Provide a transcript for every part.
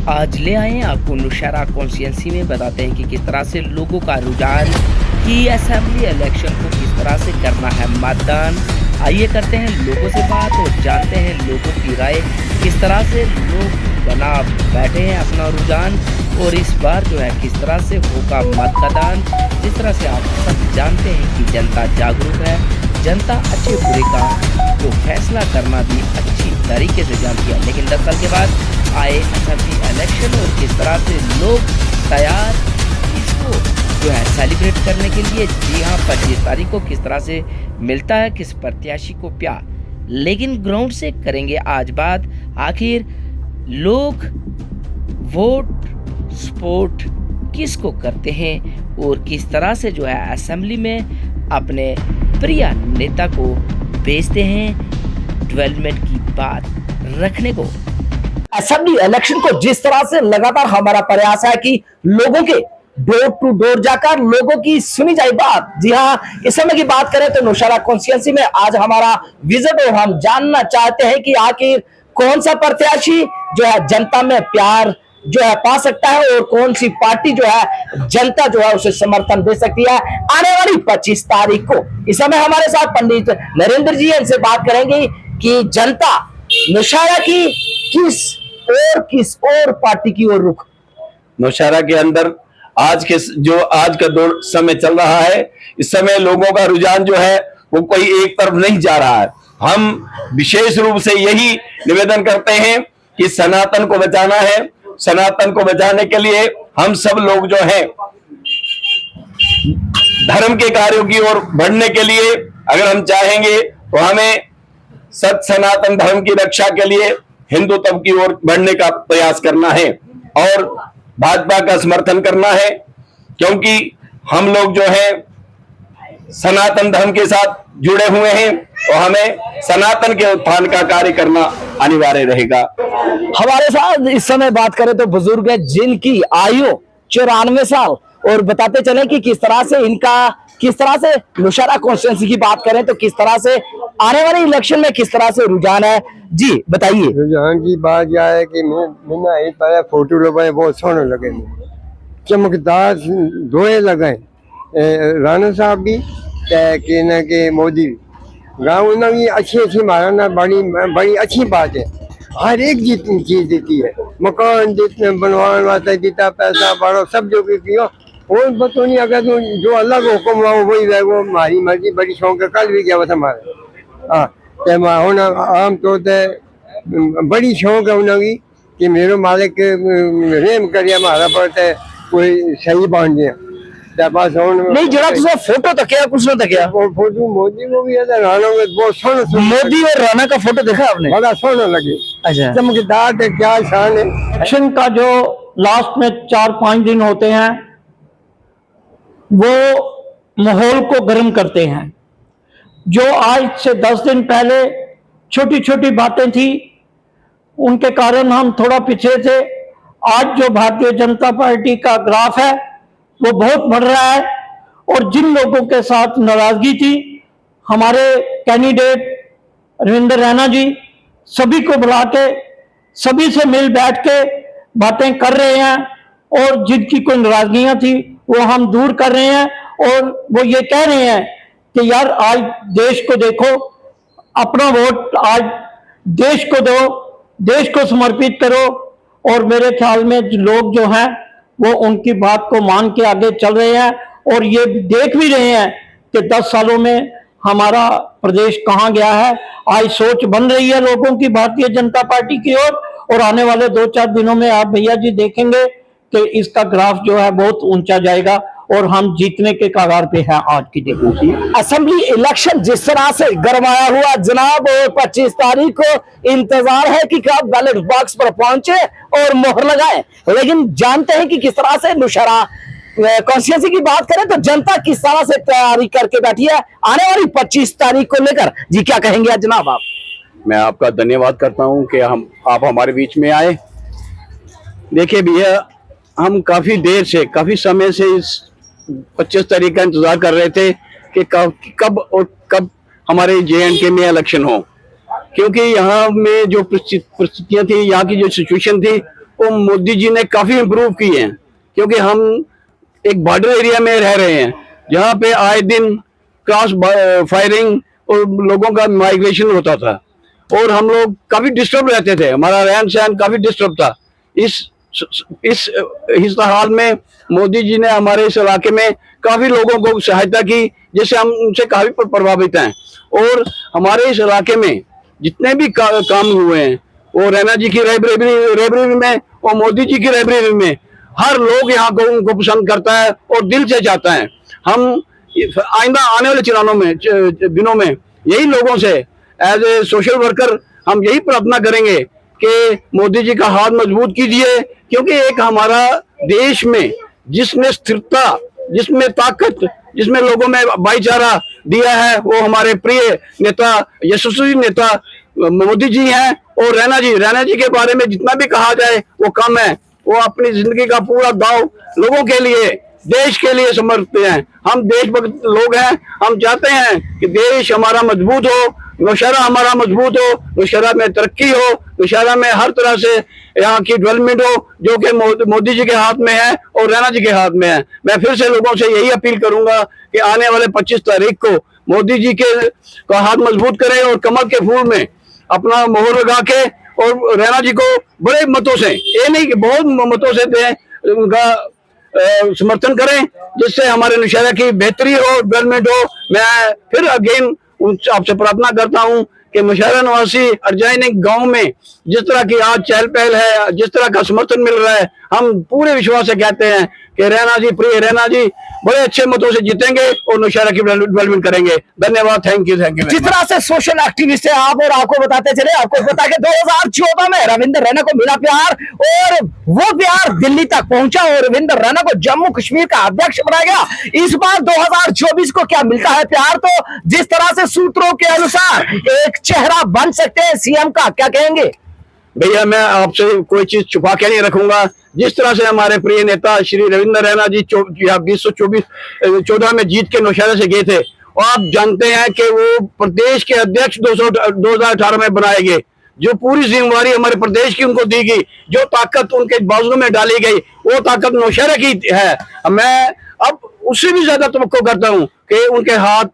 आज ले आए हैं आपको नौशहरा कॉन्स्टिट्यूंसी में बताते हैं कि किस तरह से लोगों का रुझान कि असेंबली इलेक्शन को किस तरह से करना है मतदान। आइए करते हैं लोगों से बात और जानते हैं लोगों की राय, किस तरह से लोग बना बैठे हैं अपना रुझान और इस बार जो है किस तरह से होगा मतदान। जिस तरह से आप सब जानते हैं कि जनता जागरूक है, जनता अच्छे बुरे का जो फैसला करना भी अच्छी तरीके से जानती है। लेकिन 10 साल के बाद आए असेंबली इलेक्शन और किस तरह से लोग तैयार इसको जो है सेलिब्रेट करने के लिए। जी हाँ, 25 तारीख को किस तरह से मिलता है किस प्रत्याशी को प्यार। लेकिन ग्राउंड से करेंगे आज बात, आखिर लोग वोट सपोर्ट किसको करते हैं और किस तरह से जो है असेंबली में अपने प्रिय नेता को भेजते हैं डेवलपमेंट की बात रखने को। असेंबली इलेक्शन को जिस तरह से लगातार हमारा प्रयास है कि लोगों के डोर टू डोर जाकर लोगों की सुनी जाए बात। जी हाँ, इस समय की बात करें तो नौशहरा कॉन्स्टिट्यूंसी में आज हमारा विजिट और हम जानना चाहते हैं कि आखिर कौन सा प्रत्याशी जो है जनता में प्यार जो है पा सकता है और कौन सी पार्टी जो है जनता जो है उसे समर्थन दे सकती है आने वाली 25 तारीख को। इस समय हमारे साथ पंडित नरेंद्र जी, इनसे बात करेंगे कि जनता नौशहरा की किस और पार्टी की ओर रुख। नौशहरा के अंदर आज का दौर समय चल रहा है, इस समय लोगों का रुझान जो है वो कोई एक तरफ नहीं जा रहा है। हम विशेष रूप से यही निवेदन करते हैं कि सनातन को बचाना है। सनातन को बचाने के लिए हम सब लोग जो हैं धर्म के कार्यों की ओर बढ़ने के लिए अगर हम चाहेंगे तो हमें सत्य सनातन धर्म की रक्षा के लिए हिंदुत्व की ओर बढ़ने का प्रयास करना है और भाजपा का समर्थन करना है, क्योंकि हम लोग जो है सनातन धर्म के साथ जुड़े हुए हैं तो हमें सनातन के उत्थान का कार्य करना अनिवार्य रहेगा। हमारे साथ इस समय बात करें तो बुजुर्ग है जिनकी आयु 94 साल और बताते चले कि किस तरह से नौशहरा कॉन्स्टिट्यूंसी की बात करें तो किस तरह से आने वाले इलेक्शन में किस तरह से रुझान है। जी बताइए। रुझान की बात यह है कि मैंने एक पहले फोटो लगाए बहुत सोने लगे, चमकदार धोए लगे, राणा साहब भी के मोदी भी गाँव उन्होंने अच्छी माराना बड़ी अच्छी बात है। हर एक चीज देती है, मकान देते बनवाने वास्ते देता, पैसा बढ़ो सब जो भी किया और बतो नहीं। अगर तो जो अल्लाह को हुक्म हुआ वही है, वो हमारी मर्जी। बड़ी शौक है, कल भी गया बस हमारे होना आम तौर पर बड़ी शौक है उन्होंने कि मेरे मालिक रेम करिए हमारा पर कोई सही बन गया नहीं। जरा तुझे फोटो तक कुछ ना तक फोटो मोदी को भी है, राणा में बहुत सोना मोदी और राणा का फोटो देखा आपने? बड़ा सोना लगे। अच्छा, चमकदार क्या शान है। इलेक्शन का जो लास्ट में 4-5 दिन होते हैं वो माहौल को गर्म करते हैं। जो आज से 10 दिन पहले छोटी छोटी बातें थी उनके कारण हम थोड़ा पीछे थे। आज जो भारतीय जनता पार्टी का ग्राफ है वो बहुत बढ़ रहा है और जिन लोगों के साथ नाराजगी थी, हमारे कैंडिडेट रविंद्र रैना जी सभी को बुला के सभी से मिल बैठ के बातें कर रहे हैं और जिनकी कोई नाराजगियां थी वो हम दूर कर रहे हैं और वो ये कह रहे हैं कि यार आज देश को देखो, अपना वोट आज देश को दो, देश को समर्पित करो। और मेरे ख्याल में लोग जो हैं वो उनकी बात को मान के आगे चल रहे हैं और ये देख भी रहे हैं कि 10 सालों में हमारा प्रदेश कहाँ गया है। आज सोच बन रही है लोगों की भारतीय जनता पार्टी की ओर और आने वाले 2-4 दिनों में आप भैया जी देखेंगे कि इसका ग्राफ जो है बहुत ऊंचा जाएगा और हम जीतने के कगार पे हैं आज की डेट। असेंबली इलेक्शन जिस तरह से गरमाया हुआ जनाब, और 25 तारीख को इंतजार है कि कब बैलेट बॉक्स पर पहुंचे और मोहर लगाए। लेकिन जानते हैं कि किस तरह से नौशहरा कॉन्स्टिट्यूंसी की बात करें तो जनता किस तरह से तैयारी करके बैठी है आने वाली 25 तारीख को लेकर। जी क्या कहेंगे जनाब आप? मैं आपका धन्यवाद करता हूं कि आप हमारे बीच में आए। देखिए भैया, हम काफी समय से इस 25 तारीख का इंतजार कर रहे थे कि कब हमारे JNK में इलेक्शन हो, क्योंकि यहाँ में जो परिस्थितियां थी, यहाँ की जो सिचुएशन थी वो मोदी जी ने काफी इम्प्रूव किए हैं, क्योंकि हम एक बॉर्डर एरिया में रह रहे हैं जहाँ पे आए दिन क्रॉस फायरिंग और लोगों का माइग्रेशन होता था और हम लोग काफी डिस्टर्ब रहते थे, हमारा रहन सहन काफी डिस्टर्ब था। इस हाल में मोदी जी ने हमारे इस इलाके में काफी लोगों को सहायता की, जिससे हम उनसे काफी प्रभावित हैं। और हमारे इस इलाके में जितने भी काम हुए हैं, वो रैना जी की लाइब्रेरी में और मोदी जी की लाइब्रेरी में, हर लोग यहाँ को उनको पसंद करता है और दिल से चाहता है। हम आइंदा आने वाले दिनों में यही लोगों से एज ए सोशल वर्कर हम यही प्रार्थना करेंगे कि मोदी जी का हाथ मजबूत कीजिए, क्योंकि एक हमारा देश में जिसने स्थिरता, जिसमें ताकत, जिसमें लोगों में भाईचारा दिया है, वो हमारे प्रिय नेता, यशस्वी नेता मोदी जी हैं। और रैना जी के बारे में जितना भी कहा जाए वो कम है। वो अपनी जिंदगी का पूरा दाव लोगों के लिए, देश के लिए समर्पित हैं। हम देशभक्त लोग हैं। हम चाहते हैं कि देश हमारा मजबूत हो, नौशहरा हमारा मजबूत हो, नौशहरा में तरक्की हो, नौशहरा में हर तरह से यहाँ की डेवलपमेंट हो, जो कि मोदी जी के हाथ में है और रैना जी के हाथ में है। मैं फिर से लोगों से यही अपील करूंगा कि आने वाले 25 तारीख को मोदी जी के का हाथ मजबूत करें और कमल के फूल में अपना मोहर लगा के और रैना जी को बड़े मतों से, ये नहीं कि बहुत मतों से दें, उनका समर्थन करें, जिससे हमारे नौशहरा की बेहतरी हो, डेवलपमेंट हो। मैं फिर अगेन आपसे प्रार्थना करता हूं कि नौशहरा निवासी अर्जाइनिक गांव में जिस तरह की आज चहल पहल है, जिस तरह का समर्थन मिल रहा है, हम पूरे विश्वास से कहते हैं कि रैना जी, प्रिय रैना जी बड़े अच्छे मतों से जीतेंगे और नौशहरा की डेवलपमेंट करेंगे। धन्यवाद, थैंक यू। जिस तरह से सोशल एक्टिविस्ट है आप, और आपको बताते चले, आपको पता कि 2014 में रविंद्र रैना को मिला प्यार और वो प्यार दिल्ली तक पहुंचा और रविंद्र रैना को जम्मू कश्मीर का अध्यक्ष बनाया गया। इस बार 2024 को क्या मिलता है प्यार? तो जिस तरह से सूत्रों के अनुसार एक चेहरा बन सकते हैं सीएम का, क्या कहेंगे? भैया मैं आपसे कोई चीज छुपा के नहीं रखूंगा। जिस तरह से हमारे प्रिय नेता श्री रविंद्र रैना जी 2014 में जीत के नौशहरा से गए थे, और आप जानते हैं कि वो प्रदेश के अध्यक्ष 2018 में बनाए गए। जो पूरी जिम्मेवारी हमारे प्रदेश की उनको दी गई, जो ताकत उनके बाजुओं में डाली गई, वो ताकत नौशहरा की है। मैं अब उससे भी ज्यादा तवक्को करता हूँ कि उनके हाथ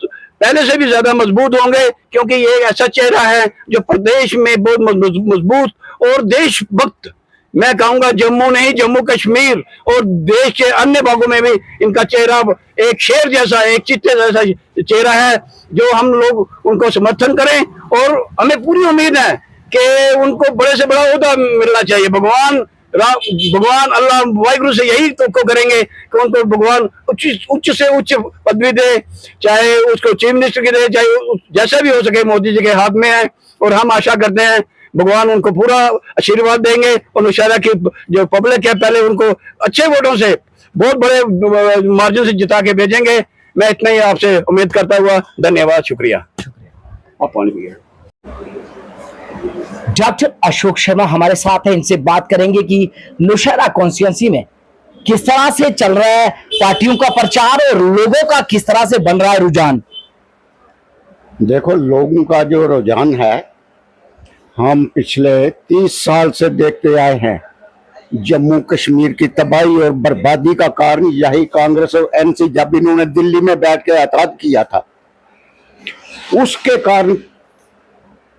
पहले से भी ज्यादा मजबूत होंगे, क्योंकि ये एक ऐसा चेहरा है जो प्रदेश में बहुत मजबूत और देशभक्त, मैं कहूंगा जम्मू नहीं, जम्मू कश्मीर और देश के अन्य भागों में भी इनका चेहरा एक शेर जैसा, एक चीते जैसा चेहरा है, जो हम लोग उनको समर्थन करें। और हमें पूरी उम्मीद है कि उनको बड़े से बड़ा ओहदा मिलना चाहिए। भगवान अल्लाह वाहिगुरु से यही तो करेंगे कि उनको भगवान उच्च से उच्च पदवी दे, चाहे उसको चीफ मिनिस्टर की दे, चाहे जैसा भी हो सके, मोदी जी के हाथ में है। और हम आशा करते हैं भगवान उनको पूरा आशीर्वाद देंगे और नौशहरा की जो पब्लिक है पहले उनको अच्छे वोटों से, बहुत बड़े मार्जिन से जिता के भेजेंगे। मैं इतना ही आपसे उम्मीद करता हुआ धन्यवाद, शुक्रिया। आप पानी पिए। डॉक्टर अशोक शर्मा हमारे साथ हैं, इनसे बात करेंगे कि नौशहरा कॉन्स्टिट्यूएंसी में किस तरह से चल रहा है पार्टियों का प्रचार और लोगों का किस तरह से बन रहा है रुझान। देखो, लोगों का जो रुझान है हम पिछले 30 साल से देखते आए हैं। जम्मू कश्मीर की तबाही और बर्बादी का कारण यही कांग्रेस और एनसी, जब इन्होंने दिल्ली में बैठ के एतराज किया था, उसके कारण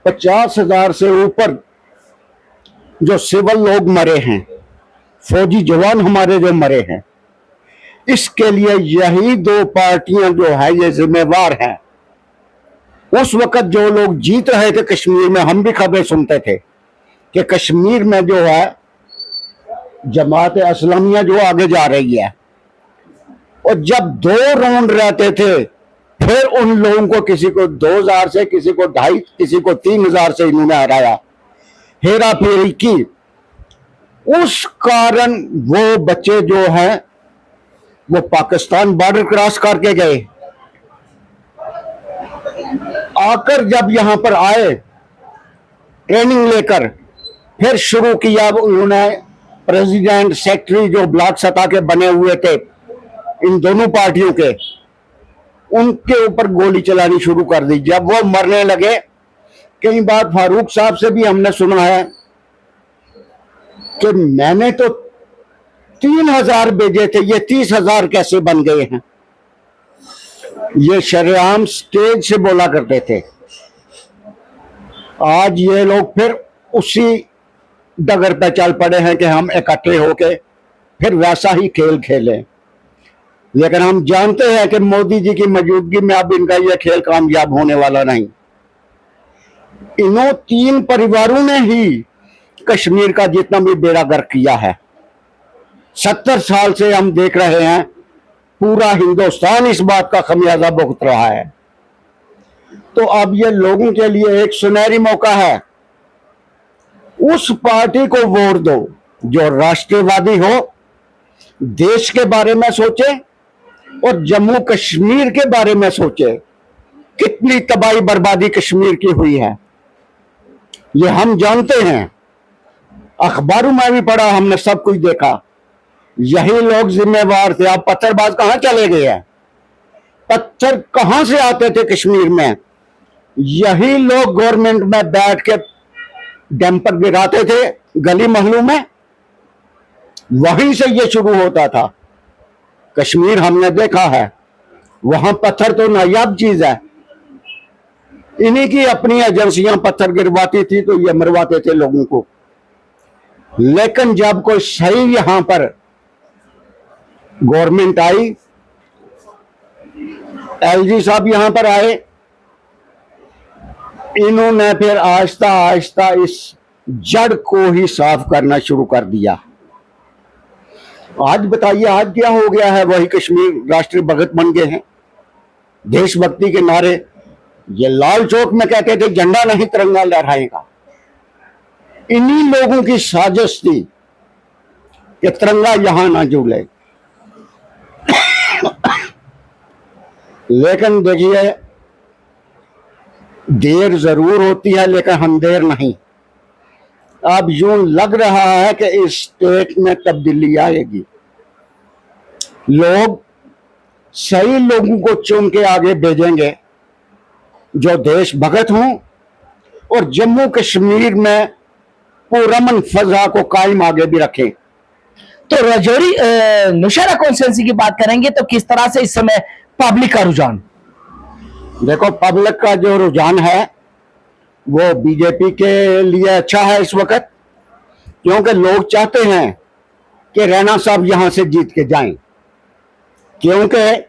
50,000 से ऊपर जो सिविल लोग मरे हैं, फौजी जवान हमारे जो मरे हैं, इसके लिए यही दो पार्टियां जो है ये जिम्मेवार हैं। उस वक्त जो लोग जीत रहे थे कश्मीर में, हम भी खबरें सुनते थे कि कश्मीर में जो है जमात इस्लामिया जो आगे जा रही है, और जब 2 राउंड रहते थे फिर उन लोगों को किसी को 2,000 से, किसी को 2,500, किसी को 3,000 से इन्होंने हराया, हेरा फेरी की। उस कारण वो बच्चे जो हैं वो पाकिस्तान बॉर्डर क्रॉस करके गए, आकर जब यहां पर आए ट्रेनिंग लेकर, फिर शुरू किया उन्होंने। प्रेसिडेंट सेक्रेटरी जो ब्लॉक सतह के बने हुए थे इन दोनों पार्टियों के, उनके ऊपर गोली चलानी शुरू कर दी। जब वो मरने लगे, कई बार फारूक साहब से भी हमने सुना है कि मैंने तो 3,000 भेजे थे, ये 30,000 कैसे बन गए हैं। ये शरेआम स्टेज से बोला करते थे। आज ये लोग फिर उसी डगर पे चल पड़े हैं कि हम इकट्ठे होके फिर वैसा ही खेल खेलें। लेकिन हम जानते हैं कि मोदी जी की मौजूदगी में अब इनका यह खेल कामयाब होने वाला नहीं। इन्हों 3 परिवारों ने ही कश्मीर का जितना भी बेड़ा गर्क किया है। 70 साल से हम देख रहे हैं, पूरा हिंदुस्तान इस बात का खमियाजा भुगत रहा है। तो अब ये लोगों के लिए एक सुनहरी मौका है। उस पार्टी को वोट दो जो राष्ट्रवादी हो, देश के बारे में सोचे और जम्मू कश्मीर के बारे में सोचे। कितनी तबाही बर्बादी कश्मीर की हुई है ये हम जानते हैं, अखबारों में भी पढ़ा, हमने सब कुछ देखा। यही लोग जिम्मेवार थे। अब पत्थरबाज कहां चले गए हैं? पत्थर कहां से आते थे कश्मीर में? यही लोग गवर्नमेंट में बैठ के डंपर गिराते थे गली मोहल्लों में, वहीं से ये शुरू होता था। कश्मीर हमने देखा है, वहां पत्थर तो नायाब चीज है। इन्हीं की अपनी एजेंसियां पत्थर गिरवाती थी तो ये मरवाते थे लोगों को। लेकिन जब कोई सही यहां पर गवर्नमेंट आई, एलजी साहब यहां पर आए, इन्होंने फिर आहिस्ता आहिस्ता इस जड़ को ही साफ करना शुरू कर दिया। आज बताइए, आज क्या हो गया है? वही कश्मीर राष्ट्रीय भगत बन गए हैं। देशभक्ति के नारे, ये लाल चौक में कहते थे झंडा नहीं तिरंगा लहराएगा। इन्हीं लोगों की साजिश थी कि तिरंगा यहां ना झूले। लेकिन देखिए, देर जरूर होती है लेकिन अंधेर नहीं। अब यूं लग रहा है कि इस स्टेट में तब्दीली आएगी। लोग सही लोगों को चुन के आगे भेजेंगे जो देश भगत हों और जम्मू कश्मीर में पुरअमन फजा को कायम आगे भी रखें। तो राजौरी नौशहरा कॉन्स्टिट्यूंसी की बात करेंगे तो किस तरह से इस समय पब्लिक का रुझान? देखो, पब्लिक का जो रुझान है वो बीजेपी के लिए अच्छा है इस वक्त, क्योंकि लोग चाहते हैं कि रैना साहब यहां से जीत के जाएं, क्योंकि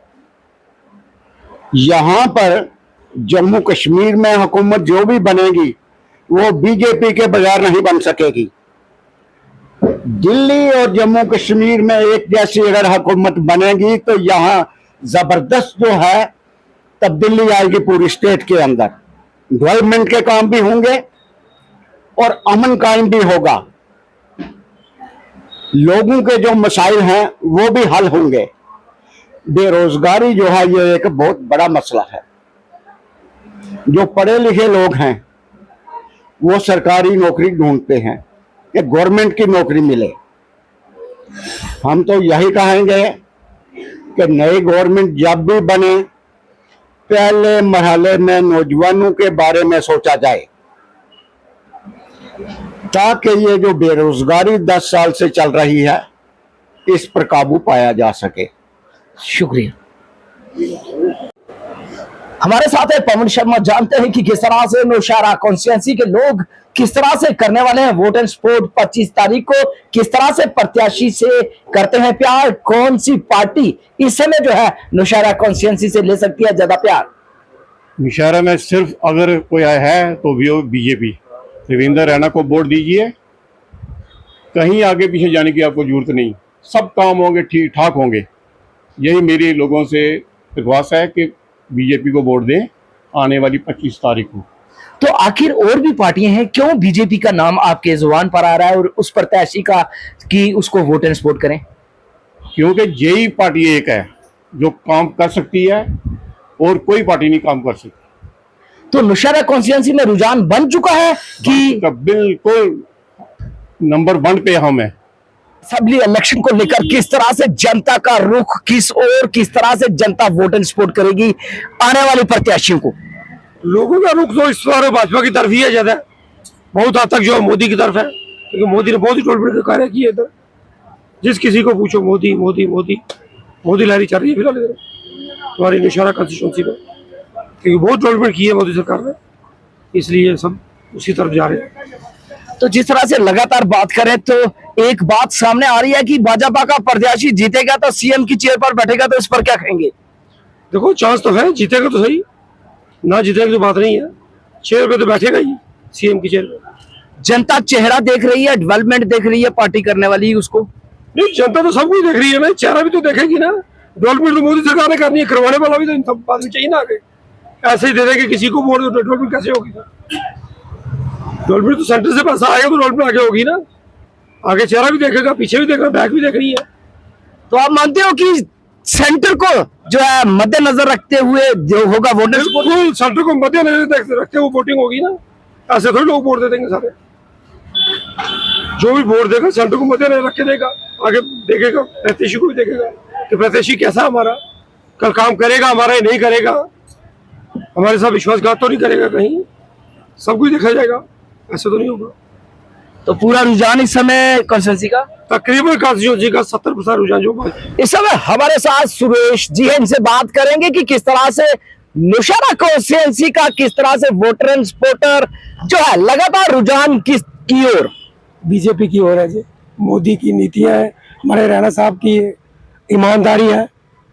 यहां पर जम्मू कश्मीर में हुकूमत जो भी बनेगी वो बीजेपी के बगैर नहीं बन सकेगी। दिल्ली और जम्मू कश्मीर में एक जैसी अगर हुकूमत बनेगी तो यहां जबरदस्त जो है तब्दीली आएगी पूरी स्टेट के अंदर। डेवलपमेंट के काम भी होंगे और अमन कायम भी होगा। लोगों के जो मसाइल हैं वो भी हल होंगे। बेरोजगारी जो है ये एक बहुत बड़ा मसला है। जो पढ़े लिखे लोग हैं वो सरकारी नौकरी ढूंढते हैं कि गवर्नमेंट की नौकरी मिले। हम तो यही कहेंगे कि नई गवर्नमेंट जब भी बने, पहले मरहले में नौजवानों के बारे में सोचा जाए, ताकि ये जो बेरोजगारी 10 साल से चल रही है इस पर काबू पाया जा सके। शुक्रिया। हमारे साथ है पवन शर्मा। जानते हैं कि किस तरह से नौशहरा कॉन्स्टिट्यूंसी के लोग किस तरह से करने वाले हैं वोट एंड स्पोर्ट 25 तारीख को, किस तरह से प्रत्याशी से करते हैं प्यार, कौन सी पार्टी इस समय जो है नौशहरा कॉन्स्टिट्यूंसी से ले सकती है ज्यादा प्यार? नौशहरा में सिर्फ अगर कोई आया है तो वो बीजेपी, देवेंद्र रैना को वोट दीजिए। कहीं आगे पीछे जाने की आपको जरूरत नहीं, सब काम होंगे, ठीक ठाक होंगे। यही मेरी लोगों से रिक्वेस्ट है कि बीजेपी को वोट दें आने वाली 25 तारीख को। तो आखिर और भी पार्टियां हैं, क्यों बीजेपी का नाम आपके जुबान पर आ रहा है और उस प्रत्याशी का कि उसको वोट एंड सपोर्ट करें? क्योंकि यही पार्टी एक है जो काम कर सकती है और कोई पार्टी नहीं काम कर सकती। तो नौशहरा कॉन्स्टिट्यूंसी में रुझान बन चुका है कि बिल्कुल नंबर 1 पे हम है। असेंबली इलेक्शन को लेकर किस तरह से जनता का रुख किस तरह से जनता वोट एंड सपोर्ट करेगी आने वाले प्रत्याशियों को? लोगों का रुख तो इस बार भाजपा की तरफ ही है, ज्यादा बहुत हद तक जो मोदी की तरफ है। क्योंकि मोदी ने बहुत ही टोलमटोल के कार्य किए इधर। जिस किसी को पूछो मोदी मोदी मोदी मोदी लहरी चल रही है फिलहाल इधर तुम्हारी नौशहरा कंस्टिट्यूंसी में, क्योंकि बहुत डेवलपमेंट की है मोदी सरकार ने, इसलिए सब उसी तरफ जा रहे हैं। तो जिस तरह से लगातार बात करें तो एक बात सामने आ रही है कि भाजपा का प्रत्याशी जीतेगा तो सीएम की चेयर पर बैठेगा, तो इस पर क्या कहेंगे? देखो चांस तो है, जीतेगा तो सही, ना जीतेगा तो बात नहीं है, चेयर पे तो बैठेगा ही, सीएम की चेयर पे। जनता चेहरा देख रही है, डेवलपमेंट देख रही है पार्टी करने वाली उसको। नहीं, जनता तो सब कुछ देख रही है ना, चेहरा भी तो देखेगी ना। डेवलपमेंट तो मोदी सरकार ने करनी है, करवाने वाला भी तो इन सब बात चाहिए ना आगे। ऐसे ही दे देंगे किसी को वोट, डेवलपमेंट कैसे होगी? डेवलपमेंट तो सेंटर से पैसा आएगा तो डेवलपमेंट आगे होगी ना। आगे चेहरा भी देखेगा, पीछे भी देखेगा, बैक भी देख रही है। तो आप मानते हो कि सेंटर को जो है मद्देनजर रखते हुए जो होगा वोटर्स को, बिल्कुल सेंटर को मद्देनजर रखते हुए वोटिंग होगी ना। ऐसे थोड़ी लोग वोट दे देंगे सारे। जो भी वोट देगा सेंटर को मद्देनजर रख के देगा, आगे देखेगा, प्रत्याशी को भी देखेगा कि प्रत्याशी कैसा हमारा कल काम करेगा, हमारा नहीं करेगा, हमारे साथ विश्वासघात तो नहीं करेगा कहीं, सब कुछ देखा जाएगा। ऐसा तो नहीं होगा। तो पूरा रुझान इस समय कॉन्स्टिट्यूंसी का तकरीबन कॉन्स्टिट्यूंसी का 70% रुझान जो इस समय हमारे साथ सुरेश जी है, इनसे बात करेंगे कि किस तरह से नौशहरा कॉन्स्टिट्यूंसी का किस तरह से वोटर एंड सपोर्टर जो है लगातार रुझान किस की ओर, बीजेपी की ओर है जी। मोदी की नीतियां है, हमारे रैना साहब की ईमानदारी है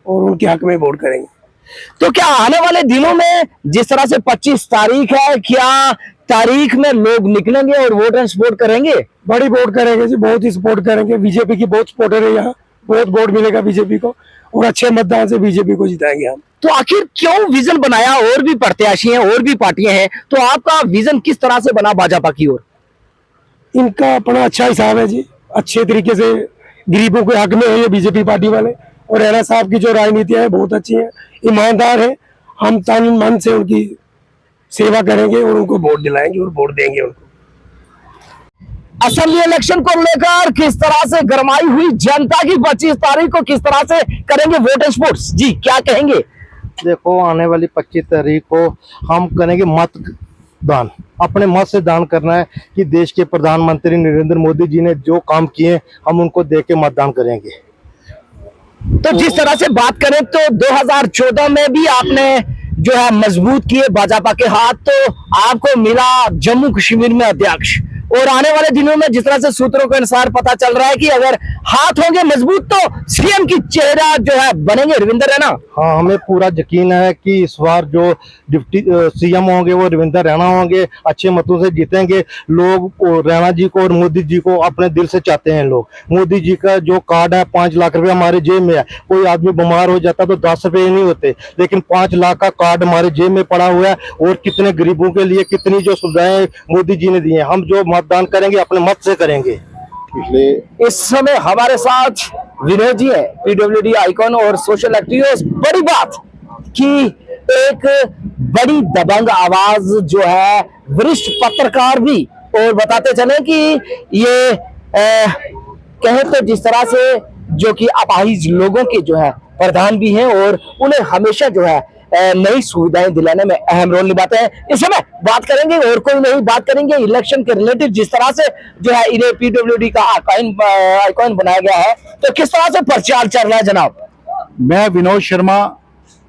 और उनके हक में वोट करेंगे। तो क्या आने वाले दिनों में जिस तरह से 25 तारीख है, क्या तारीख में लोग निकलेंगे और वोट एंड सपोर्ट करेंगे? बड़ी वोट करेंगे जी, बहुत ही सपोर्ट करेंगे। बीजेपी की बहुत सपोर्टर है यहाँ, बहुत वोट मिलेगा बीजेपी को और अच्छे मतदान से बीजेपी को जिताएंगे हम। तो आखिर क्यों विजन बनाया? और भी प्रत्याशी हैं, और भी पार्टियां हैं, तो आपका विजन किस तरह से बना भाजपा की ओर? इनका अपना अच्छा हिसाब है जी, अच्छे तरीके से गरीबों के हक में है ये बीजेपी पार्टी वाले। और रैना साहब की जो राजनीतियां हैं बहुत अच्छी हैं, ईमानदार है। हम तन मन से उनकी सेवा करेंगे और उनको वोट दिलाएंगे और वोट देंगे उनको। असेंबली इलेक्शन को लेकर किस तरह से गरमाई हुई जनता की 25 तारीख को किस तरह से करेंगे वोट एंड स्पोर्ट्स जी, क्या कहेंगे? देखो आने वाली 25 तारीख को हम करेंगे मतदान, अपने मत से दान करना है कि देश के प्रधानमंत्री नरेंद्र मोदी जी ने जो काम किए हम उनको देख के मतदान करेंगे। तो जिस तरह से बात करें तो 2014 में भी आपने जो है मजबूत किए भाजपा के हाथ, तो आपको मिला जम्मू कश्मीर में अध्यक्ष, और आने वाले दिनों में जिस तरह से सूत्रों के अनुसार पता चल रहा है कि अगर हाथ होंगे मजबूत तो सीएम की चेहरा जो है बनेंगे रविंदर रैना। हाँ, हमें पूरा यकीन है कि इस बार जो डिप्टी सीएम होंगे वो रविंदर रैना होंगे, अच्छे मतों से जीतेंगे। लोग रैना जी को और मोदी जी को अपने दिल से चाहते हैं लोग। मोदी जी का जो कार्ड है 5 लाख रुपए हमारे जेब में है, कोई आदमी बीमार हो जाता तो 10 रुपए नहीं होते, लेकिन 5 लाख का कार्ड हमारे जेब में पड़ा हुआ है। और कितने गरीबों के लिए कितनी जो सुविधाएं मोदी जी ने दी है, हम जो मतदान करेंगे अपने मत से करेंगे। इस समय हमारे साथ विनोद जी है, पीडब्ल्यूडी आइकॉन और सोशल एक्टिविस्ट। बड़ी बात कि एक बड़ी दबंग आवाज जो है वरिष्ठ पत्रकार भी, और बताते चले कि ये कहे तो जिस तरह से जो कि अपाहिज लोगों के जो है प्रधान भी हैं और उन्हें हमेशा जो है नई सुविधाएं दिलाने में अहम रोल निभाते हैं। इस समय बात करेंगे और कोई नहीं, बात करेंगे इलेक्शन के रिलेटेड। जिस तरह से जो है इन्हें पीडब्ल्यूडी का आइकॉन बनाया गया है, तो किस तरह से प्रचार चल रहा है जनाब? मैं विनोद शर्मा,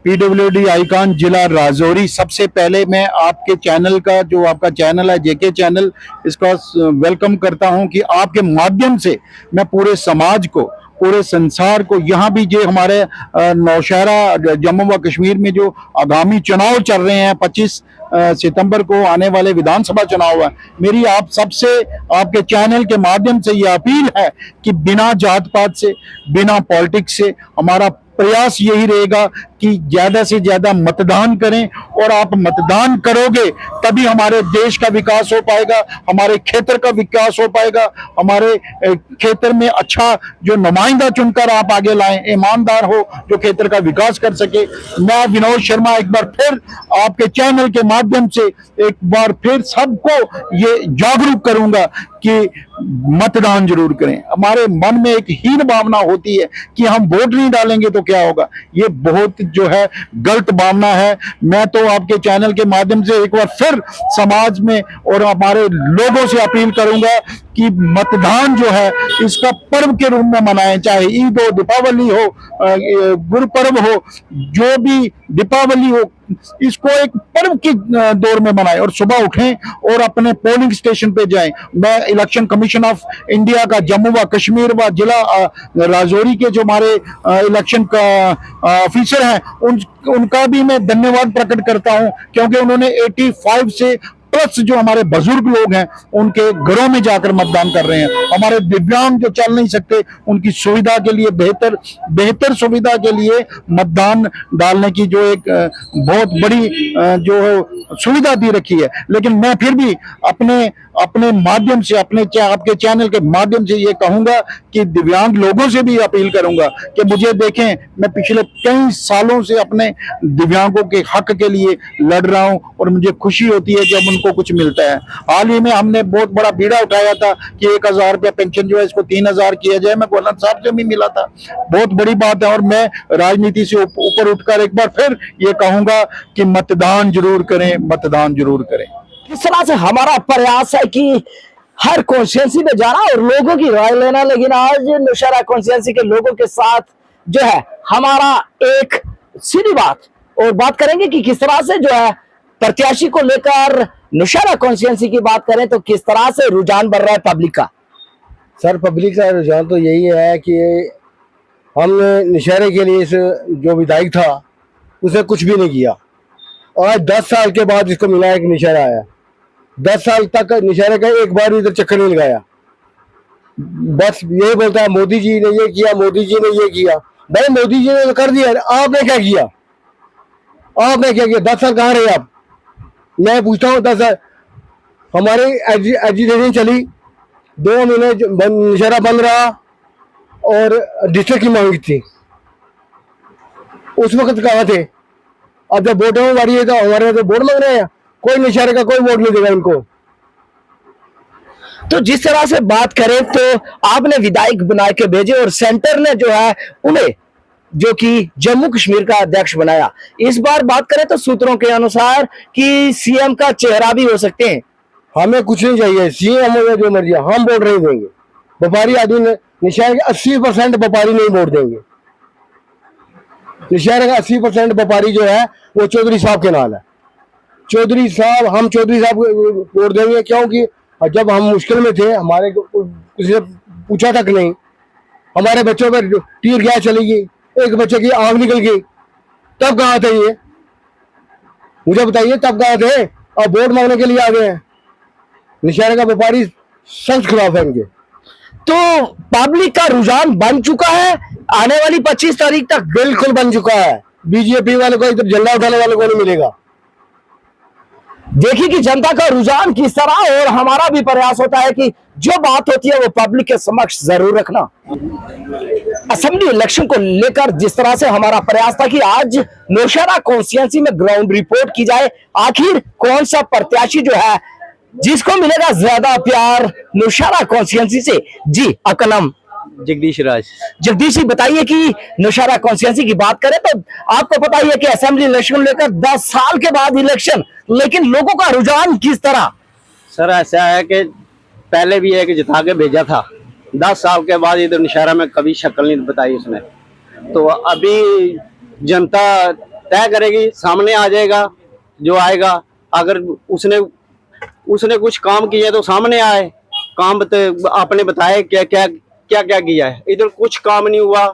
पीडब्ल्यूडी आइकॉन जिला राजौरी। सबसे पहले मैं आपके चैनल का, जो आपका चैनल है जेके चैनल, इसका वेलकम करता हूं कि आपके माध्यम से मैं पूरे समाज को, पूरे संसार को, यहाँ भी जो हमारे नौशहरा जम्मू व कश्मीर में जो आगामी चुनाव चल रहे हैं, 25 सितंबर को आने वाले विधानसभा चुनाव है, मेरी आप सबसे आपके चैनल के माध्यम से ये अपील है कि बिना जात पात से, बिना पॉलिटिक्स से हमारा प्रयास यही रहेगा कि ज्यादा से ज्यादा मतदान करें। और आप मतदान करोगे तभी हमारे देश का विकास हो पाएगा, हमारे क्षेत्र का विकास हो पाएगा, हमारे क्षेत्र में अच्छा जो नुमाइंदा चुनकर आप आगे लाएं, ईमानदार हो, जो क्षेत्र का विकास कर सके। मैं विनोद शर्मा एक बार फिर आपके चैनल के माध्यम से एक बार फिर सबको ये जागरूक करूंगा कि मतदान जरूर करें। हमारे मन में एक हीन भावना होती है कि हम वोट नहीं डालेंगे तो क्या होगा। ये बहुत जो है गलत भावना है। मैं तो आपके चैनल के माध्यम से एक बार फिर समाज में और हमारे लोगों से अपील करूंगा कि मतदान जो है इसका पर्व के रूप में मनाएं, चाहे ईद हो, दीपावली हो, गुरुपर्व हो, जो भी दीपावली हो, इसको एक पर्व के दौर में मनाएं और सुबह उठें और अपने पोलिंग स्टेशन पे जाएं। मैं इलेक्शन कमीशन ऑफ इंडिया का जम्मू व कश्मीर व जिला राजौरी के जो हमारे इलेक्शन का ऑफिसर हैं उनका भी मैं धन्यवाद प्रकट करता हूं, क्योंकि उन्होंने 85 से प्लस जो हमारे बुजुर्ग लोग हैं उनके घरों में जाकर मतदान कर रहे हैं। हमारे दिव्यांग जो चल नहीं सकते उनकी सुविधा के लिए बेहतर सुविधा के लिए मतदान डालने की जो एक बहुत बड़ी जो सुविधा दी रखी है। लेकिन मैं फिर भी अपने माध्यम से आपके चैनल के माध्यम से ये कहूंगा कि दिव्यांग लोगों से भी अपील करूंगा कि मुझे देखें, मैं पिछले कई सालों से अपने दिव्यांगों के हक के लिए लड़ रहा हूं और मुझे खुशी होती है जब उनको कुछ मिलता है। हाल ही में हमने बहुत बड़ा बीड़ा उठाया था कि 1000 रुपया पेंशन जो है इसको 3000 किया जाए। मैं गवर्नर साहब से भी मिला था, बहुत बड़ी बात है। और मैं राजनीति से ऊपर उठकर एक बार फिर ये कहूंगा कि मतदान जरूर करें, मतदान जरूर करें। इस तरह से हमारा प्रयास है कि हर कॉन्स्टिट्यूंसी में जाना और लोगों की राय लेना। लेकिन आज नौशहरा कॉन्स्टिट्यूंसी के लोगों के साथ जो है हमारा एक सीधी बात करेंगे कि किस तरह से जो है प्रत्याशी को लेकर नौशहरा कॉन्स्टिट्यूंसी की बात करें तो किस तरह से रुझान बढ़ रहा है पब्लिक का। सर पब्लिक का रुझान तो यही है कि हमने नौशहरे के लिए जो विधायक था उसे कुछ भी नहीं किया। आज 10 साल के बाद इसको मिला एक नौशहरा आया। 10 साल तक नौशहरे का एक बार इधर चक्कर नहीं लगाया, बस यही बोलता है मोदी जी ने ये किया, मोदी जी ने ये किया। भाई मोदी जी ने तो कर दिया, आपने क्या किया? आपने क्या किया? 10 साल कहाँ रहे आप? मैं पूछता हूँ 10 साल हमारी एजुकेशन चली, 2 महीने नौशहरा बंद रहा और डिस्ट्रिक्ट की मांग थी, उस वक्त कहाँ थे? अब जब वोटों में बारी है तो हमारे तो वोट मांग रहे हैं, कोई नौशहरे का कोई वोट नहीं देगा इनको। तो जिस तरह से बात करें तो आपने विधायक बना के भेजे और सेंटर ने जो है उन्हें जो कि जम्मू कश्मीर का अध्यक्ष बनाया। इस बार बात करें तो सूत्रों के अनुसार कि सीएम का चेहरा भी हो सकते हैं। हमें कुछ नहीं चाहिए, सीएम हो जो मर्जी, हम वोट नहीं देंगे। व्यापारी आदमी नौशहरे के 80% व्यापारी नहीं वोट देंगे। नौशहरे का 80% व्यापारी जो है वो चौधरी साहब के नाल है। चौधरी साहब, हम चौधरी साहब को वोट देंगे क्योंकि जब हम मुश्किल में थे हमारे किसी ने पूछा तक नहीं। हमारे बच्चों पर टीयर गैस चली गई, एक बच्चे की आग निकल गई, तब कहाँ थे ये? मुझे बताइए तब कहाँ थे? अब वोट मांगने के लिए आ गए हैं। नौशहरे का व्यापारी सख्त खिलाफ है इनके। तो पब्लिक का रुझान बन चुका है आने वाली 25 तारीख तक। बिल्कुल बन चुका है। बीजेपी वाले को इधर झंडा उठाने वाले को नहीं मिलेगा। देखिए कि जनता का रुझान किस तरह, और हमारा भी प्रयास होता है कि जो बात होती है वो पब्लिक के समक्ष जरूर रखना। असेंबली इलेक्शन को लेकर जिस तरह से हमारा प्रयास था कि आज नौशहरा कॉन्स्टिट्यूंसी में ग्राउंड रिपोर्ट की जाए, आखिर कौन सा प्रत्याशी जो है जिसको मिलेगा ज्यादा प्यार नौशहरा कॉन्स्टिट्यूंसी से। जी आपका नाम? जगदीश राज। जगदीश जी बताइए कि नौशहरा कॉन्स्टिट्यूंसी की बात करें तो आपको पता ही है कि असेंबली इलेक्शन लेकर 10 साल के बाद इलेक्शन, लेकिन लोगों का रुझान किस तरह? सर ऐसा है कि पहले भी एक जिता के भेजा था, 10 साल के बाद इधर नौशहरा में कभी शक्ल नहीं बताई उसने। तो अभी जनता तय करेगी, सामने आ जाएगा जो आएगा। अगर उसने कुछ काम किए तो सामने आए, काम आपने बताए क्या क्या क्या क्या किया है। इधर कुछ काम नहीं हुआ।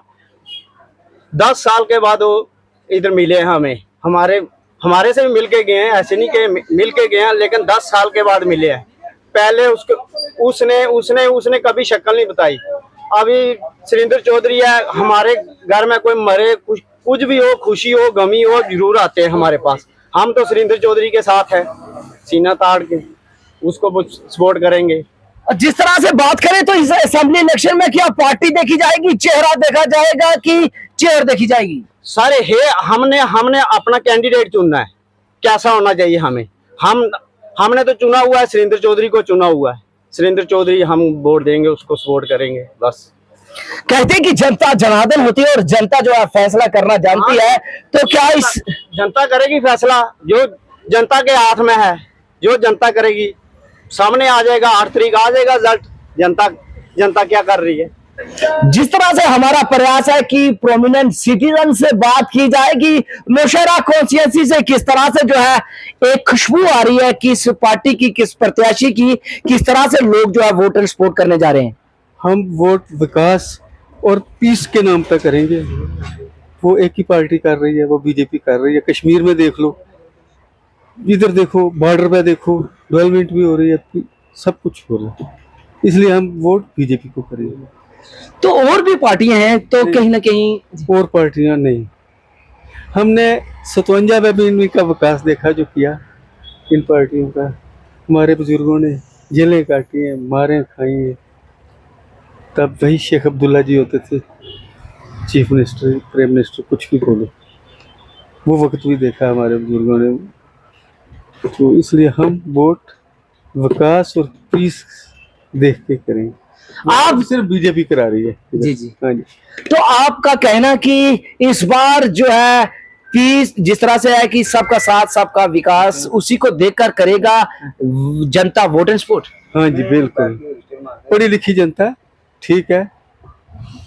10 साल के बाद वो इधर मिले हमें, हमारे से भी मिल के गए हैं, ऐसे नहीं कि मिल के गए हैं, लेकिन 10 साल के बाद मिले हैं। पहले उसने कभी शक्ल नहीं बताई। अभी सुरेंद्र चौधरी है, हमारे घर में कोई मरे, कुछ भी हो, खुशी हो, गमी हो, जरूर आते हैं हमारे पास। हम तो सुरेंद्र चौधरी के साथ है, सीना ताड़ के उसको सपोर्ट करेंगे। जिस तरह से बात करें तो इस असेंबली इलेक्शन में क्या पार्टी देखी जाएगी, चेहरा देखा जाएगा कि चेयर देखी जाएगी? सारे है, हमने अपना कैंडिडेट चुनना है, कैसा होना चाहिए हमें। हमने तो चुना हुआ है, सुरेंद्र चौधरी को चुना हुआ है। सुरेंद्र चौधरी हम वोट देंगे, उसको सपोर्ट करेंगे बस। कहते हैं कि जनता जनार्दन होती है और जनता जो है फैसला करना जानती है, तो क्या इस जनता करेगी फैसला, जो जनता के हाथ में है, जो जनता करेगी सामने आ जाएगा, 8 तारीख आ जाएगा रिजल्ट। जनता क्या कर रही है। जिस तरह से हमारा प्रयास है कि प्रोमिनेंट सिटीजन से बात की जाए कि नौशहरा कॉन्स्टिट्यूंसी से किस तरह से जो है एक खुशबू आ रही है, किस पार्टी की, किस प्रत्याशी की, किस तरह से लोग जो है वोट एंड सपोर्ट करने जा रहे हैं। हम वोट विकास और पीस के नाम पे करेंगे। वो एक ही पार्टी कर रही है, वो बीजेपी कर रही है। कश्मीर में देख लो, इधर देखो, बॉर्डर पे देखो, डेवलपमेंट भी हो रही है, सब कुछ हो रहा है, इसलिए हम वोट बीजेपी को करेंगे। तो और भी पार्टियां हैं, तो कहीं ना कहीं और पार्टियां नहीं, हमने 57 में भी इनका विकास देखा जो किया इन पार्टियों का। हमारे बुजुर्गों ने जेलें काटी हैं, मारें खाई हैं, तब वही शेख अब्दुल्ला जी होते थे चीफ मिनिस्टर, प्राइम मिनिस्टर, कुछ भी बोलो, वो वक्त भी देखा हमारे बुजुर्गों ने। तो इसलिए हम वोट विकास और पीस देख के करेंगे। आप सिर्फ बीजेपी करा रही है। जी जी, हाँ जी। तो आपका कहना कि इस बार जो है पीस जिस तरह से है कि सबका साथ सबका विकास, उसी को देखकर करेगा जनता वोट एंड सपोर्ट। हाँ जी बिल्कुल, पढ़ी लिखी जनता ठीक है,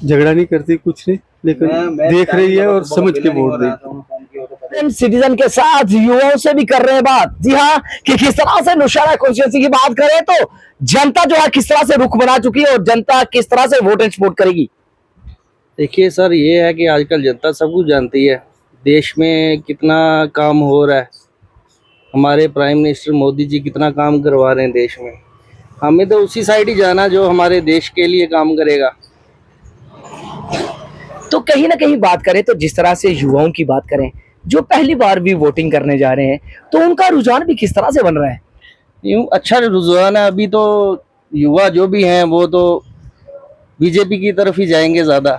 झगड़ा नहीं करती, कुछ नहीं, लेकिन देख रही है और समझ के वोट देती। सिटीजन के साथ युवाओं से भी कर रहे हैं बात। जी हाँ, कि किस तरह से नौशहरा कॉन्स्टिट्यूंसी की बात करें तो जनता जो है किस तरह से रुख बना चुकी है और जनता किस तरह से वोट एंड सपोर्ट करेगी। देखिए सर, ये है कि आजकल जनता सब कुछ जानती है, देश में कितना काम हो रहा है, हमारे प्राइम मिनिस्टर मोदी जी कितना काम करवा रहे हैं देश में। हमें तो उसी साइड ही जाना जो हमारे देश के लिए काम करेगा। तो कहीं ना कहीं बात करें तो जिस तरह से युवाओं की बात करें जो पहली बार भी वोटिंग करने जा रहे हैं, तो उनका रुझान भी किस तरह से बन रहा है। यूँ अच्छा रुझान है। अभी तो युवा जो भी हैं वो तो बीजेपी की तरफ ही जाएंगे ज़्यादा,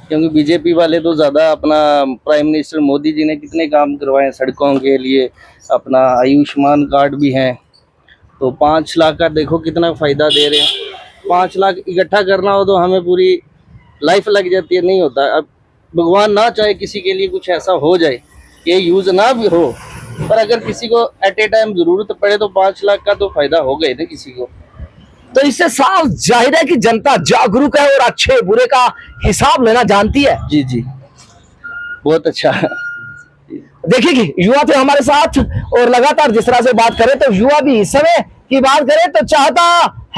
क्योंकि बीजेपी वाले तो ज़्यादा अपना प्राइम मिनिस्टर मोदी जी ने कितने काम करवाए सड़कों के लिए, अपना आयुष्मान कार्ड भी हैं, तो 5 लाख का देखो कितना फ़ायदा दे रहे हैं। 5 लाख इकट्ठा करना हो तो हमें पूरी लाइफ लग जाती है, नहीं होता। अब भगवान ना चाहे किसी के लिए कुछ ऐसा हो जाए कि यूज़ ना भी हो, पर अगर किसी को एट ए टाइम ज़रूरत पड़े तो 5 लाख का तो फ़ायदा हो गए थे किसी को। तो इससे साफ जाहिर है कि जनता जागरूक है और अच्छे बुरे का हिसाब लेना जानती है। जी जी, बहुत अच्छा। देखिए कि युवा थे हमारे साथ और लगातार जिस तरह से बात करें तो युवा भी इस समय की बात करें तो चाहता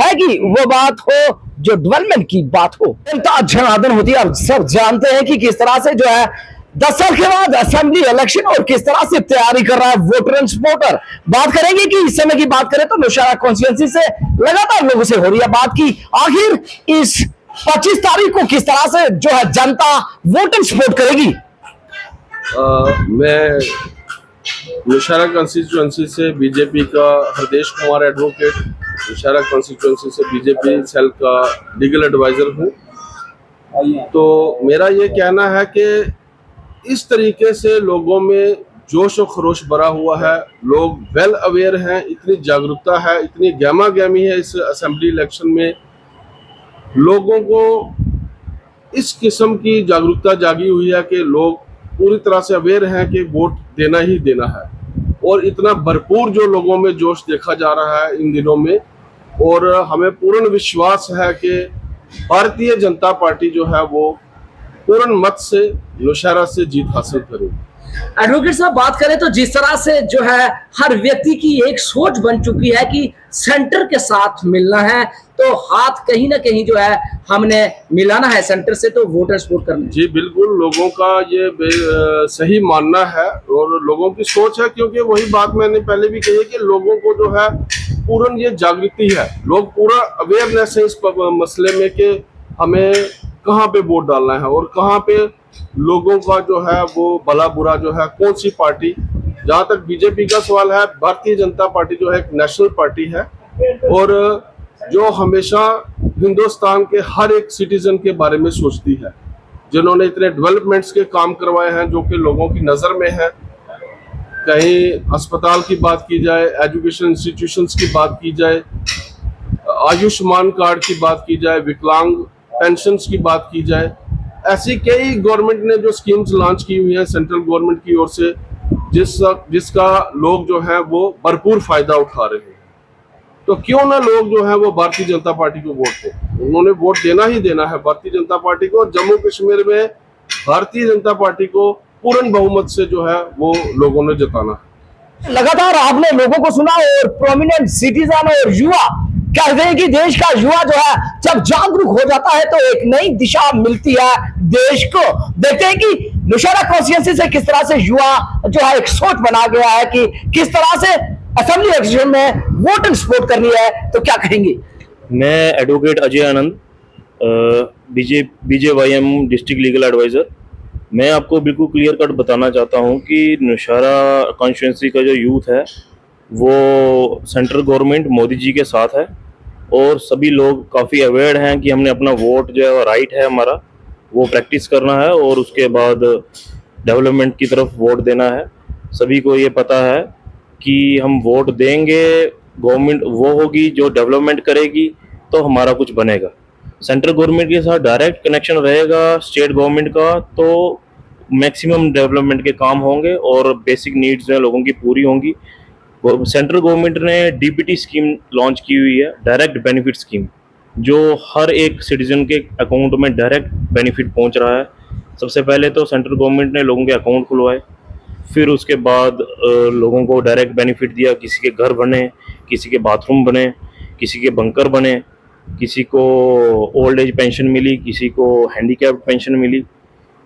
है कि वो बात हो जो डेवलपमेंट की बात हो। जनता जनार्दन होती है। अब सब जानते हैं कि किस तरह से जो है 10 साल के बाद असेंबली इलेक्शन और किस तरह से तैयारी कर रहा है वोटर एंड सपोर्टर। बात करेंगे कि इस समय की बात करें तो नौशहरा कॉन्स्टिट्यूंसी से लगातार लोगों से हो रही है बात की आखिर इस 25 तारीख को किस तरह से जो है जनता वोट एंड सपोर्ट करेगी। मैं नौशहरा कॉन्स्टिट्यूंसी से बीजेपी का हरदेश कुमार एडवोकेट, नौशहरा कॉन्स्टिट्यूंसी से बीजेपी सेल का लीगल एडवाइजर हूँ। तो मेरा ये कहना है कि इस तरीके से लोगों में जोश और खरोश भरा हुआ है, लोग वेल अवेयर हैं, इतनी जागरूकता है, इतनी गहमा गहमी है इस असेंबली इलेक्शन में, लोगों को इस किस्म की जागरूकता जागी हुई है कि लोग पूरी तरह से अवेयर हैं कि वोट देना ही देना है। और इतना भरपूर जो लोगों में जोश देखा जा रहा है इन दिनों में, और हमें पूर्ण विश्वास है कि भारतीय जनता पार्टी जो है वो पूर्ण मत से नौशहरा से जीत हासिल करेगी। एडवोकेट साहब, बात करें तो जिस तरह से जो है हर व्यक्ति की एक सोच बन चुकी है कि सेंटर के साथ मिलना है, तो हाथ कहीं ना कहीं जो है हमने मिलाना है सेंटर से, तो वोटर सपोर्ट करना है। जी बिल्कुल, लोगों का ये सही मानना है और लोगों की सोच है, क्योंकि वही बात मैंने पहले भी कही है कि लोगों को जो है पूर्ण ये जागृति है, लोग पूरा अवेयरनेस है इस मसले में कि हमें कहाँ पे वोट डालना है और कहाँ पे लोगों का जो है वो भला बुरा जो है कौन सी पार्टी। जहाँ तक बीजेपी का सवाल है, भारतीय जनता पार्टी जो है एक नेशनल पार्टी है और जो हमेशा हिंदुस्तान के हर एक सिटीजन के बारे में सोचती है, जिन्होंने इतने डेवलपमेंट्स के काम करवाए हैं जो कि लोगों की नज़र में है। कहीं अस्पताल की बात की जाए, एजुकेशन इंस्टीट्यूशंस की बात की जाए, आयुष्मान कार्ड की बात की जाए, विकलांग पेंशन्स की बात की जाए, ऐसी कई गवर्नमेंट ने जो स्कीम्स लॉन्च की हुई हैं सेंट्रल गवर्नमेंट की ओर से, जिसका लोग जो है वो भरपूर फायदा उठा रहे हैं। तो क्यों ना लोग जो है वो भारतीय जनता पार्टी को वोट दें। उन्होंने वोट देना ही देना है भारतीय जनता पार्टी को। जम्मू कश्मीर में भारतीय जनता पार्टी को पूर्ण बहुमत से जो है वो लोगों ने जताना है। लगातार आपने लोगों को सुना और प्रोमिनेंट सिटीजन और युवा कहते हैं कि देश का युवा जो है जब जागरूक हो जाता है तो एक नई दिशा मिलती है देश को। देखते हैं कि नौशहरा कॉन्स्टिट्यूएंसी से किस तरह से युवा जो है एक सोच बना गया है कि किस तरह से असेंबली इलेक्शन में वोट सपोर्ट करनी है, तो क्या कहेंगे। मैं एडवोकेट अजय आनंद, BJYM डिस्ट्रिक्ट लीगल एडवाइज़र। मैं आपको बिल्कुल क्लियर कट बताना चाहता हूं कि नौशहरा कॉन्स्टिट्यूएंसी का जो यूथ है वो सेंट्रल गवर्नमेंट मोदी जी के साथ है और सभी लोग काफ़ी अवेयर हैं कि हमने अपना वोट जो है राइट है हमारा वो प्रैक्टिस करना है और उसके बाद डेवलपमेंट की तरफ वोट देना है। सभी को ये पता है कि हम वोट देंगे, गवर्नमेंट वो होगी जो डेवलपमेंट करेगी तो हमारा कुछ बनेगा। सेंट्रल गवर्नमेंट के साथ डायरेक्ट कनेक्शन रहेगा स्टेट गवर्नमेंट का तो मैक्सिमम डेवलपमेंट के काम होंगे और बेसिक नीड्स जो लोगों की पूरी होंगी। सेंट्रल गवर्नमेंट ने DBT स्कीम लॉन्च की हुई है, डायरेक्ट बेनिफिट स्कीम, जो हर एक सिटीजन के अकाउंट में डायरेक्ट बेनिफिट पहुंच रहा है। सबसे पहले तो सेंट्रल गवर्नमेंट ने लोगों के अकाउंट खुलवाए, फिर उसके बाद लोगों को डायरेक्ट बेनिफिट दिया। किसी के घर बने, किसी के बाथरूम बने, किसी के बंकर बने, किसी को ओल्ड एज पेंशन मिली, किसी को हैंडीकैप्ड पेंशन मिली,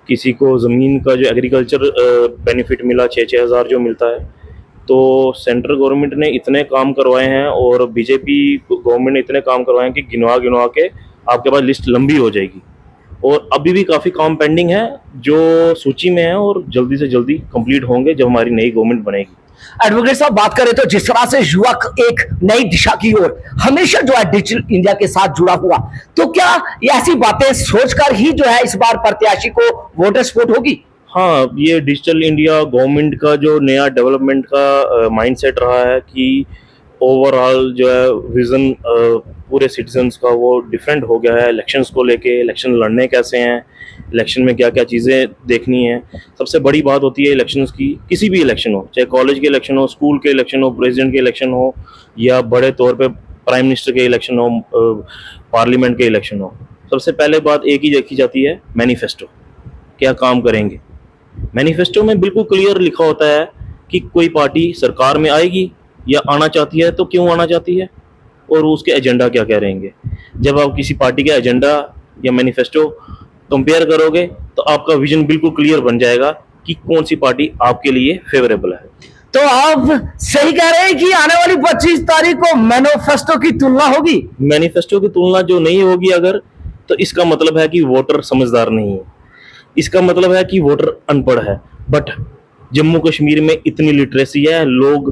किसी को ज़मीन का जो एग्रीकल्चर बेनिफिट मिला 6-6 हज़ार जो मिलता है। तो सेंट्रल गवर्नमेंट ने इतने काम करवाए हैं और BJP गवर्नमेंट ने इतने काम करवाए हैं कि गिनवा के आपके पास लिस्ट लंबी हो जाएगी। और अभी भी काफ़ी काम पेंडिंग है जो सूची में है और जल्दी से जल्दी कंप्लीट होंगे जब हमारी नई गवर्नमेंट बनेगी। एडवोकेट साहब, बात करें तो जिस तरह से युवक एक नई दिशा की ओर हमेशा जो है डिजिटल इंडिया के साथ जुड़ा हुआ, तो क्या ये ऐसी बातें सोचकर ही जो है इस बार प्रत्याशी को वोटर सपोर्ट होगी? हाँ, ये डिजिटल इंडिया गवर्नमेंट का जो नया डेवलपमेंट का माइंडसेट रहा है कि ओवरऑल जो है विज़न पूरे सिटीजन्स का वो डिफरेंट हो गया है। इलेक्शंस को लेके, इलेक्शन लड़ने कैसे हैं, इलेक्शन में क्या क्या चीज़ें देखनी है। सबसे बड़ी बात होती है इलेक्शंस की, किसी भी इलेक्शन हो, चाहे कॉलेज के इलेक्शन हो, स्कूल के इलेक्शन हो, प्रेसिडेंट के इलेक्शन हो या बड़े तौर पे प्राइम मिनिस्टर के इलेक्शन हो, पार्लियामेंट के इलेक्शन हो। सबसे पहले बात एक ही देखी जाती है, मैनिफेस्टो, क्या काम करेंगे। मैनिफेस्टो में बिल्कुल क्लियर लिखा होता है कि कोई पार्टी सरकार में आएगी या आना चाहती है तो क्यों आना चाहती है और उसके एजेंडा क्या क्या रहेंगे। जब आप किसी पार्टी का एजेंडा या मैनिफेस्टो कंपेयर करोगे तो आपका विजन बिल्कुल क्लियर बन जाएगा कि कौन सी पार्टी आपके लिए फेवरेबल है। तो आप सही कह रहे हैं कि आने वाली 25 तारीख को मैनिफेस्टो की तुलना होगी। मैनिफेस्टो की तुलना जो नहीं होगी अगर, तो इसका मतलब है कि वोटर समझदार नहीं है, इसका मतलब है कि वोटर अनपढ़ है। बट जम्मू कश्मीर में इतनी लिटरेसी है, लोग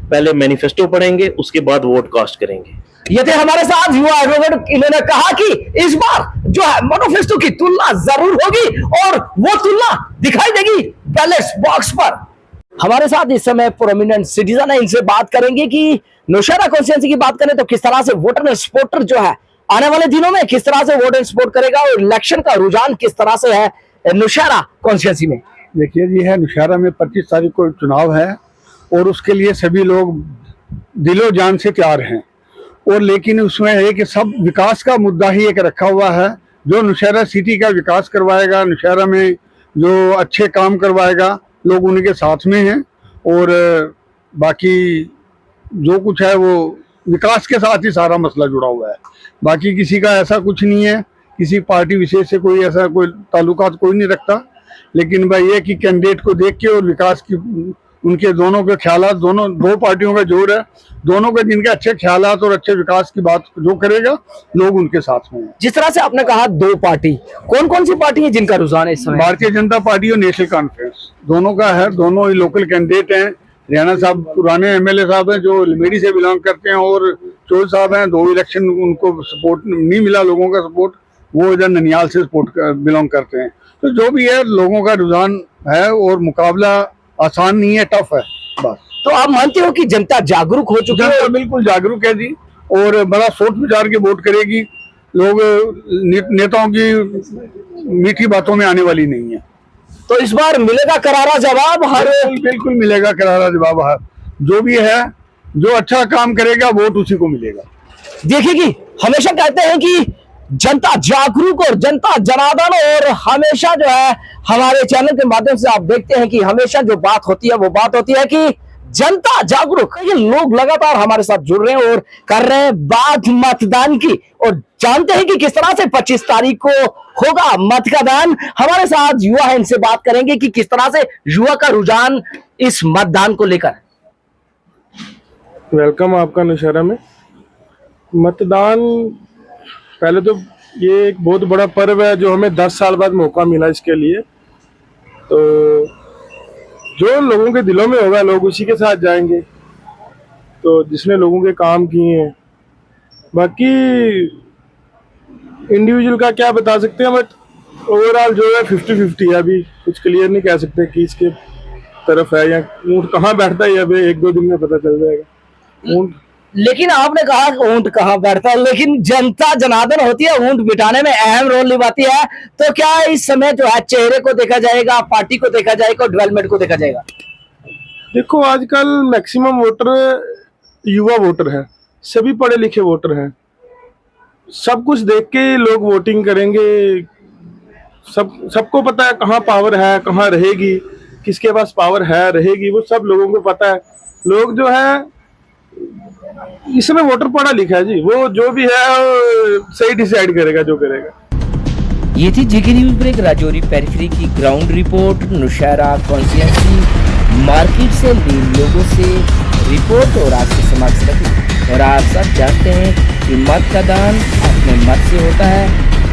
पहले मैनिफेस्टो पढ़ेंगे उसके बाद वोट कास्ट करेंगे। ये थे हमारे साथ युवा एडवोकेट, इन्होंने कहा कि इस बार जो है मैनिफेस्टो की तुलना जरूर होगी और वो तुलना दिखाई देगी बैलेट बॉक्स पर। हमारे साथ इस समय प्रोमिनेंट सिटीजन है, इनसे बात करेंगे कि नौशहरा कॉन्स्टिट्यूएंसी की बात करें तो किस तरह से वोटर सपोर्टर जो है आने वाले दिनों में किस तरह से वोटर सपोर्ट करेगा और इलेक्शन का रुझान किस तरह से है नौशहरा कॉन्स्टिट्यूएंसी में। देखिए जी, है नौशहरा में 25 तारीख को चुनाव है और उसके लिए सभी लोग दिलो जान से तैयार हैं। और लेकिन उसमें है कि सब विकास का मुद्दा ही एक रखा हुआ है। जो नौशहरा सिटी का विकास करवाएगा, नौशहरा में जो अच्छे काम करवाएगा, लोग उनके साथ में हैं। और बाकी जो कुछ है वो विकास के साथ ही सारा मसला जुड़ा हुआ है। बाकी किसी का ऐसा कुछ नहीं है, किसी पार्टी विशेष से कोई ऐसा कोई ताल्लुकात कोई नहीं रखता। लेकिन भाई ये कि कैंडिडेट को देख के और विकास की उनके दोनों के ख्यालात, दोनों दो पार्टियों का जोर है, दोनों के जिनके अच्छे ख्यालात और अच्छे विकास की बात जो करेगा लोग उनके साथ में। जिस तरह से आपने कहा दो पार्टी, कौन कौन सी पार्टी है जिनका रुझान है इस समय? भारतीय जनता पार्टी और नेशनल कॉन्फ्रेंस दोनों का है। दोनों ही लोकल कैंडिडेट हैं। रियाना साहब पुराने MLA साहब हैं जो लिमेरी से बिलोंग करते हैं और चोल साहब हैं, 2 इलेक्शन उनको सपोर्ट नहीं मिला, लोगों का सपोर्ट, वो इधर ननियाल से सपोर्ट बिलोंग करते हैं। तो जो भी है लोगों का रुझान है और मुकाबला आसान नहीं है, टफ है बस। तो आप मानते हो कि जनता जागरूक हो चुकी है? जनता बिल्कुल जागरूक है जी और बड़ा सोच विचार के वोट करेगी। लोग नेताओं की मीठी बातों में आने वाली नहीं है। तो इस बार मिलेगा करारा जवाब हर बिल्कुल मिलेगा करारा जवाब। जो भी है, जो अच्छा काम करेगा वोट उसी को मिलेगा। देखिए कि हमेशा कहते हैं कि जनता जागरूक और जनता जनार्दन, और हमेशा जो है हमारे चैनल के माध्यम से आप देखते हैं कि हमेशा जो बात होती है वो बात होती है कि जनता जागरूक। ये लोग लगातार हमारे साथ जुड़ रहे हैं और कर रहे हैं बात मतदान की, और जानते हैं कि किस तरह से 25 तारीख को होगा मतदान। हमारे साथ युवा है, इनसे बात करेंगे कि किस तरह से युवा का रुझान इस मतदान को लेकर। वेलकम आपका नौशहरा में। मतदान पहले तो ये एक बहुत बड़ा पर्व है जो हमें 10 साल बाद मौका मिला इसके लिए। तो जो लोगों के दिलों में होगा लोग उसी के साथ जाएंगे, तो जिसने लोगों के काम किए हैं। बाकी इंडिविजुअल का क्या बता सकते हैं, बट ओवरऑल जो है 50-50 है। अभी कुछ क्लियर नहीं कह सकते कि इसके तरफ है या ऊँट कहाँ बैठता है, अभी 1-2 दिन में पता चल जाएगा ऊँट। लेकिन आपने कहा कि ऊंट कहाँ बैठता है, लेकिन जनता जनार्दन होती है, ऊंट बिठाने में अहम रोल निभाती है। तो क्या इस समय जो है चेहरे को देखा जाएगा, पार्टी को देखा जाएगा, डेवलपमेंट को देखा जाएगा? देखो आजकल मैक्सिमम वोटर युवा वोटर हैं, सभी पढ़े लिखे वोटर हैं। सब कुछ देख के लोग वोटिंग करेंगे। सबको पता है कहाँ पावर है, कहाँ रहेगी, किसके पास पावर है रहेगी, वो सब लोगों को पता है। लोग जो है इसमें वोटर पढ़ा लिखा है जी, वो जो भी है सही डिसाइड करेगा जो करेगा। ये थी JK news break Rajouri periphery की ground report. Nowshera constituency market से ली लोगों से रिपोर्ट और आपके समक्ष रखी। और आप सब जानते हैं कि मत का दान अपने मत से होता है।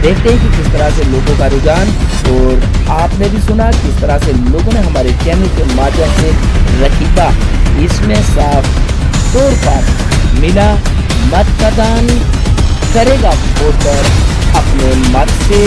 देखते हैं कि किस तरह से लोगों का रुझान, और आपने भी सुना किस तरह से लोगों ने हमारे चैनल के माध्यम से रखी बात। इसमें साफ तौर पर मिला मत का दान करेगा वोटर अपने मत से